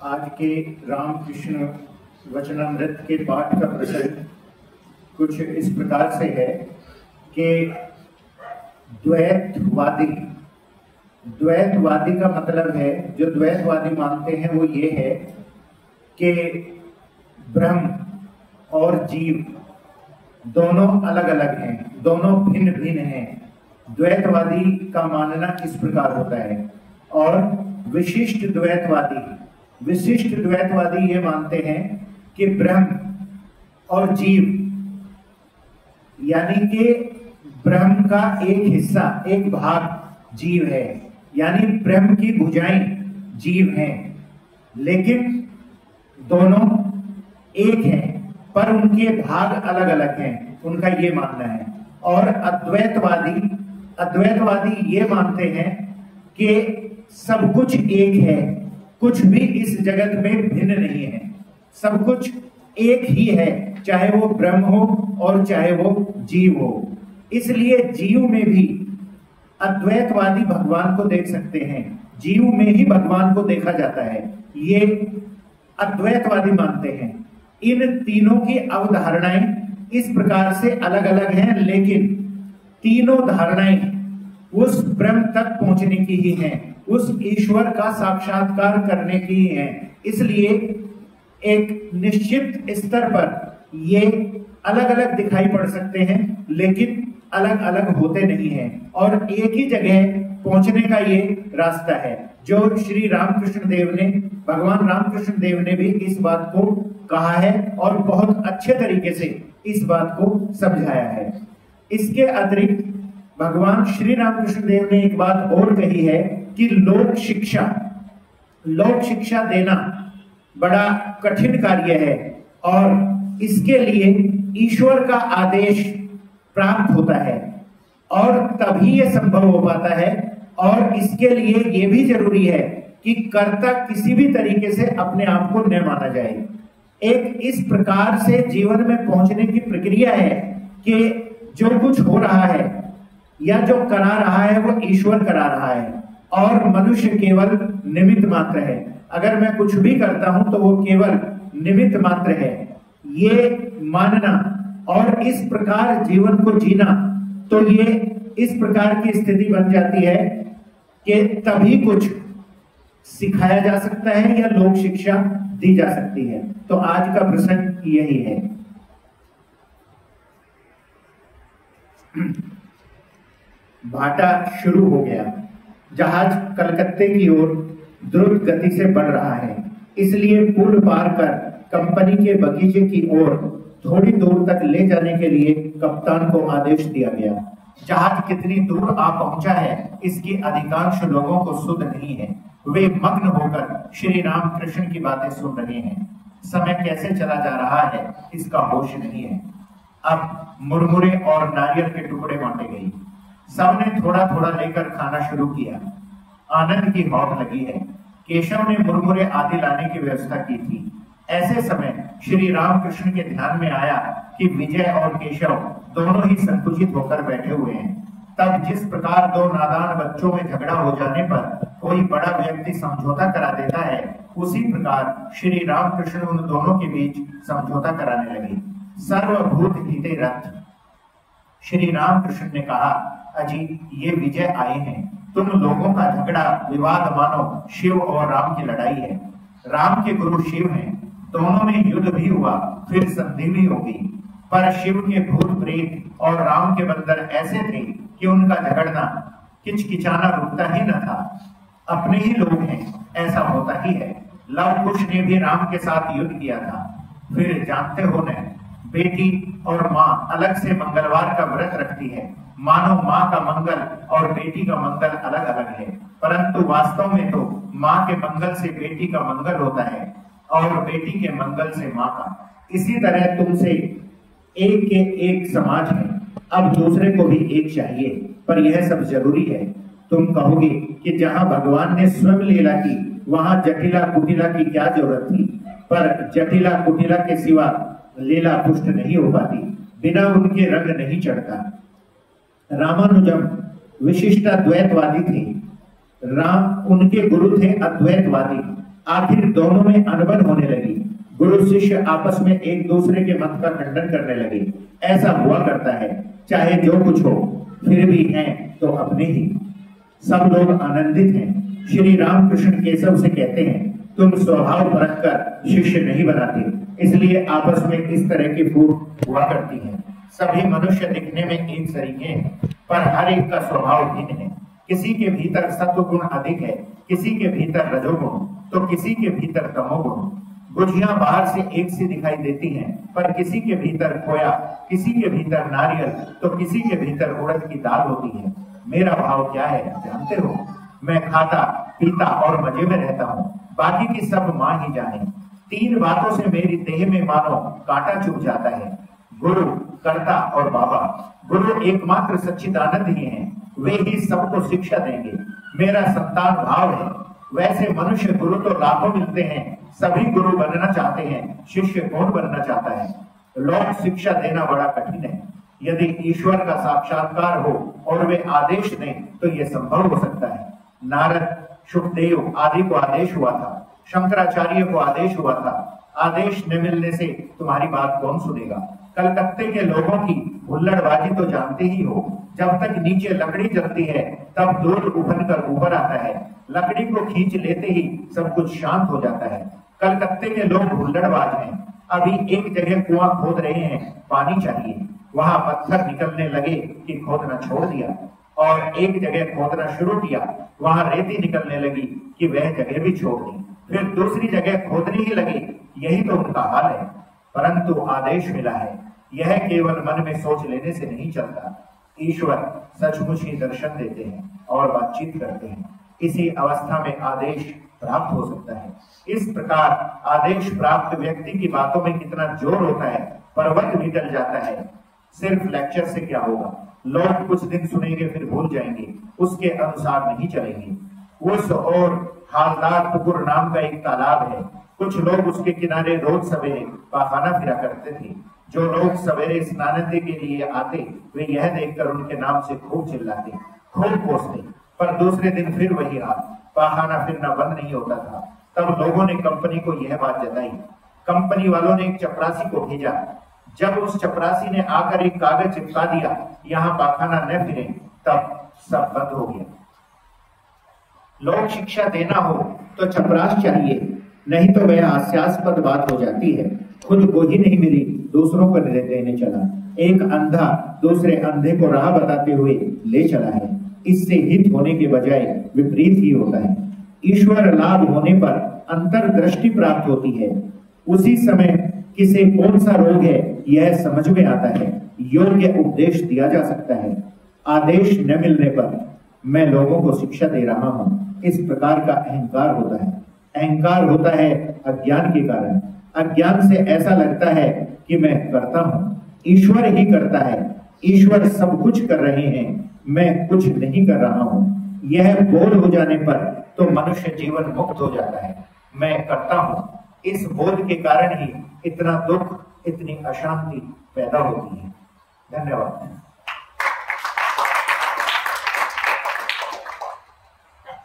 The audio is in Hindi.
आज के रामकृष्ण वचनामृत के पाठ का प्रसंग कुछ इस प्रकार से है कि द्वैतवादी का मतलब है, जो द्वैतवादी मानते हैं वो ये है कि ब्रह्म और जीव दोनों अलग अलग हैं, दोनों भिन्न भिन्न हैं। द्वैतवादी का मानना इस प्रकार होता है। और विशिष्ट द्वैतवादी ये मानते हैं कि ब्रह्म और जीव यानी कि ब्रह्म का एक हिस्सा, एक भाग जीव है, यानी ब्रह्म की भुजाएं जीव हैं, लेकिन दोनों एक हैं पर उनके भाग अलग अलग हैं, उनका ये मानना है। और अद्वैतवादी ये मानते हैं कि सब कुछ एक है, कुछ भी इस जगत में भिन्न नहीं है, सब कुछ एक ही है, चाहे वो ब्रह्म हो और चाहे वो जीव हो। इसलिए जीव में भी अद्वैतवादी भगवान को देख सकते हैं, जीव में ही भगवान को देखा जाता है, ये अद्वैतवादी मानते हैं। इन तीनों की अवधारणाएं इस प्रकार से अलग अलग हैं, लेकिन तीनों धारणाएं उस ब्रह्म तक पहुंचने की ही हैं, उस ईश्वर का साक्षात्कार करने की ही हैं। इसलिए एक निश्चित स्तर पर ये अलग अलग दिखाई पड़ सकते हैं, लेकिन अलग अलग होते नहीं हैं, और एक ही जगह पहुंचने का ये रास्ता है, जो श्री रामकृष्ण देव ने, भगवान रामकृष्ण देव ने भी इस बात को कहा है और बहुत अच्छे तरीके से इस बात को समझाया है। इसके अतिरिक्त भगवान श्री रामकृष्ण देव ने एक बात और कही है कि लोक शिक्षा देना बड़ा कठिन कार्य है, और इसके लिए ईश्वर का आदेश प्राप्त होता है और तभी यह संभव हो पाता है। और इसके लिए यह भी जरूरी है कि कर्ता किसी भी तरीके से अपने आप को न माना जाए। एक इस प्रकार से जीवन में पहुंचने की प्रक्रिया है कि जो कुछ हो रहा है या जो करा रहा है वो ईश्वर करा रहा है, और मनुष्य केवल निमित्त मात्र है। अगर मैं कुछ भी करता हूं तो वो केवल निमित्त मात्र है, ये मानना और इस प्रकार जीवन को जीना, तो ये इस प्रकार की स्थिति बन जाती है कि तभी कुछ सिखाया जा सकता है या लोक शिक्षा दी जा सकती है। तो आज का प्रसंग यही है। भाटा शुरू हो गया, जहाज कलकत्ते की ओर द्रुत गति से बढ़ रहा है, इसलिए पुल पार कर कंपनी के बगीचे की ओर थोड़ी दूर तक ले जाने के लिए कप्तान को आदेश दिया गया। जहाज कितनी दूर आ पहुंचा है इसकी अधिकांश लोगों को सुध नहीं है, वे मग्न होकर श्री रामकृष्ण की बातें सुन रहे हैं। समय कैसे चला जा रहा है इसका होश नहीं है। अब मुरमुरे और नारियल के टुकड़े बांटे गए, सबने थोड़ा थोड़ा लेकर खाना शुरू किया। आनंद की मौत लगी है। केशव ने मुरमुरे आदि लाने की व्यवस्था की थी। ऐसे समय श्री रामकृष्ण के ध्यान में आया कि विजय और केशव दोनों ही संकुचित होकर बैठे हुए हैं। तब जिस प्रकार दो नादान बच्चों में झगड़ा हो जाने पर कोई बड़ा व्यक्ति समझौता करा देता है, उसी प्रकार श्री रामकृष्ण उन दोनों के बीच समझौता कराने लगे। सर्वभूत हिते रथ। श्री रामकृष्ण ने कहा, अजी ये विजय आए हैं, तुम लोगों का झगड़ा विवाद मानो शिव और राम की लड़ाई है। राम के गुरु शिव हैं, दोनों में युद्ध भी हुआ, फिर संधि भी होगी, पर शिव के भूत प्रेत और राम के बंदर ऐसे थे कि उनका झगड़ना किचकिचाना रुकता ही न था। अपने ही लोग हैं, ऐसा होता ही है। लव कुश ने भी राम के साथ युद्ध किया था। फिर जानते हो न, बेटी और माँ अलग से मंगलवार का व्रत रखती है, मानो माँ का मंगल और बेटी का मंगल अलग अलग है, परंतु वास्तव में तो माँ के मंगल से बेटी का मंगल होता है और बेटी के मंगल से माँ का। इसी तरह तुमसे एक के एक समाज है, अब दूसरे को भी एक चाहिए, पर यह सब जरूरी है। तुम कहोगे कि जहां भगवान ने स्वयं लीला की वहां जटिला कुटिला की क्या जरूरत थी, पर जटिला कुटिला के सिवा लीला पुष्ट नहीं हो पाती, बिना उनके रंग नहीं चढ़ता। रामानुजम विशिष्टाद्वैतवादी थे, राम उनके गुरु थे अद्वैतवादी। आखिर दोनों में अनबन होने लगी। गुरु शिष्य आपस में एक दूसरे के मत का खंडन करने लगे। ऐसा हुआ करता है, चाहे जो कुछ हो, फिर भी हैं तो अपने ही। सब लोग आनंदित हैं। श्री रामकृष्ण केशव से कहते हैं, तुम स्वभाव परख कर शिष्य नहीं बनाते, इसलिए आपस में इस तरह की फूट हुआ करती है। सभी मनुष्य दिखने में एक सरीखे हैं, पर हर एक का स्वभाव भिन्न है। किसी के भीतर सत्व गुण अधिक है, किसी के भीतर रजोगुण, तो किसी के भीतर तमोगुण। गुझियां बाहर से एक सी दिखाई देती हैं, पर किसी के भीतर खोया, किसी के भीतर नारियल, तो किसी के भीतर उड़द की दाल होती है। मेरा भाव क्या है जानते हो? मैं खाता पीता और मजे में रहता हूँ, बाकी की सब माँ ही जाने। 3 बातों से मेरी देह में मानो कांटा चुभ जाता है, गुरु, कर्ता और बाबा। गुरु एकमात्र सच्चिदानंद ही हैं, वे ही सबको शिक्षा देंगे। मेरा संतान भाव है। वैसे मनुष्य गुरु तो लाखों मिलते हैं, सभी गुरु बनना चाहते हैं, शिष्य कौन बनना चाहता है? लोक शिक्षा देना बड़ा कठिन है। यदि ईश्वर का साक्षात्कार हो और वे आदेश दें तो यह संभव हो सकता है। नारद, शुकदेव आदि को आदेश हुआ था, शंकराचार्य को आदेश हुआ था। आदेश न मिलने से तुम्हारी बात कौन सुनेगा? कलकत्ते के लोगों की हुल्लड़बाजी तो जानते ही हो। जब तक नीचे लकड़ी जलती है तब दूध उभर कर ऊपर आता है। लकड़ी को खींच लेते ही सब कुछ शांत हो जाता है। कलकत्ते के लोग हुल्लड़बाज हैं। अभी एक जगह कुआं खोद रहे हैं, पानी चाहिए। वहां पत्थर निकलने लगे कि खोदना छोड़ दिया, और एक जगह खोदना शुरू किया, वहां रेती निकलने लगी कि वह जगह भी छोड़ दी। फिर दूसरी जगह खोदने ही लगे। यही तो उनका हाल है। परंतु आदेश मिला है, यह केवल मन में सोच लेने से नहीं चलता। ईश्वर सचमुच ही दर्शन देते हैं और बातचीत करते हैं। इसी अवस्था में आदेश प्राप्त हो सकता है। इस प्रकार आदेश प्राप्त व्यक्ति की बातों में कितना जोर होता है, पर्वत भी टल जाता है। सिर्फ लेक्चर से क्या होगा? लोग कुछ दिन सुनेंगे फिर भूल जाएंगे, उसके अनुसार नहीं चलेंगे। उस और हालदार टुकुर नाम का एक तालाब है। कुछ लोग उसके किनारे रोज सवेरे पाखाना फिरा करते थे। जो लोग सवेरे स्नानादि के लिए आते, वे यह देखकर उनके नाम से खूब चिल्लाते, खूब कोसते, पर दूसरे दिन फिर वही हाल, पाखाना फिरना बंद नहीं होता था। तब लोगों ने कंपनी को यह बात जताई। कंपनी वालों ने एक चपरासी को भेजा। जब उस चपरासी ने आकर एक कागज चिपका दिया, यहाँ पाखाना न फिरे, तब सब बंद हो गया। लोक शिक्षा देना हो तो चपरास चाहिए, नहीं तो वह हास्यास्पद बात हो जाती है। खुद को ही नहीं मिली, दूसरों को देने चला। एक अंधा दूसरे अंधे को राह बताते हुए ले चला है। इससे हित होने के बजाय विपरीत ही होता है। ईश्वर लाभ होने पर अंतर्दृष्टि प्राप्त होती है। उसी समय किसे कौन सा रोग है यह समझ में आता है। योग्य उपदेश दिया जा सकता है। आदेश न मिलने पर मैं लोगों को शिक्षा दे रहा हूं, इस प्रकार का अहंकार होता है। अहंकार होता है अज्ञान के कारण। अज्ञान से ऐसा लगता है कि मैं करता हूं, ईश्वर ही करता है, ईश्वर सब कुछ कर रहे हैं, मैं कुछ नहीं कर रहा हूं। यह बोध हो जाने पर तो मनुष्य जीवन मुक्त हो जाता है। मैं करता हूं, इस बोध के कारण ही इतना दुख, इतनी अशांति पैदा होती है। धन्यवाद।